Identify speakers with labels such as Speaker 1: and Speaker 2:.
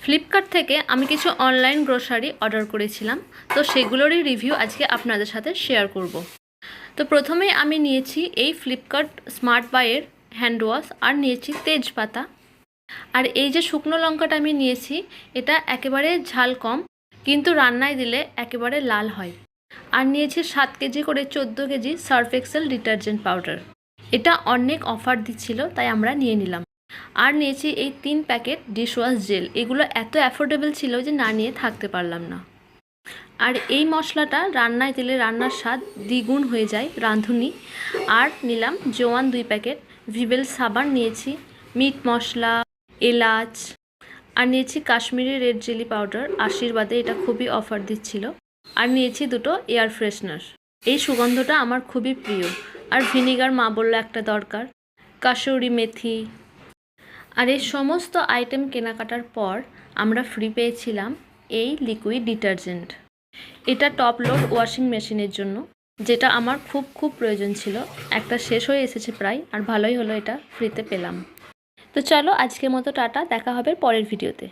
Speaker 1: Flipkart থেকে আমি কিছু অনলাইন গ্রোসারি অর্ডার করেছিলাম, তো সেগুলোরই রিভিউ আজকে আপনাদের সাথে শেয়ার করব। তো প্রথমেই আমি নিয়েছি এই ফ্লিপকার্ট স্মার্ট বাইয়ের হ্যান্ড ওয়াশ, আর নিয়েছি তেজপাতা। আর এই যে শুকনো লঙ্কাটা আমি নিয়েছি, এটা একেবারে ঝাল কম, কিন্তু রান্নায় দিলে একেবারে লাল হয়। আর নিয়েছি 7 কেজি করে 14 KG Surf Excel detergent powder. এটা অনেক অফার দিচ্ছিল, তাই আমরা নিয়ে নিলাম। আর নিয়েছি এই 3 প্যাকেট ডিশওয়াশ জেল। এগুলো এত অ্যাফোর্ডেবল ছিল যে না নিয়ে থাকতে পারলাম না। আর এই মশলাটা রান্নায় দিলে রান্নার স্বাদ দ্বিগুণ হয়ে যায়, রাঁধুনি। আর নিলাম জোয়ান 2 প্যাকেট, ভিভেল সাবান নিয়েছি, মিট মশলা, এলাচ। আর নিয়েছি কাশ্মীরি রেড চিলি পাউডার, আশীর্বাদে, এটা খুবই অফার দিচ্ছিল। আর নিয়েছি 2টো এয়ার ফ্রেশনার। এই সুগন্ধটা আমার খুবই প্রিয়। আর ভিনিগার মা বললো একটা দরকার, কাসুরি মেথি। আর এই সমস্ত আইটেম কেনাকাটার পর আমরা ফ্রি পেয়েছিলাম এই লিকুইড ডিটারজেন্ট। এটা টপ লোড ওয়াশিং মেশিনের জন্য, যেটা আমার খুব প্রয়োজন ছিল। একটা শেষ হয়ে এসেছে প্রায়, আর ভালোই হলো এটা ফ্রিতে পেলাম। তো চলো আজকের মতো টাটা, দেখা হবে পরের ভিডিওতে।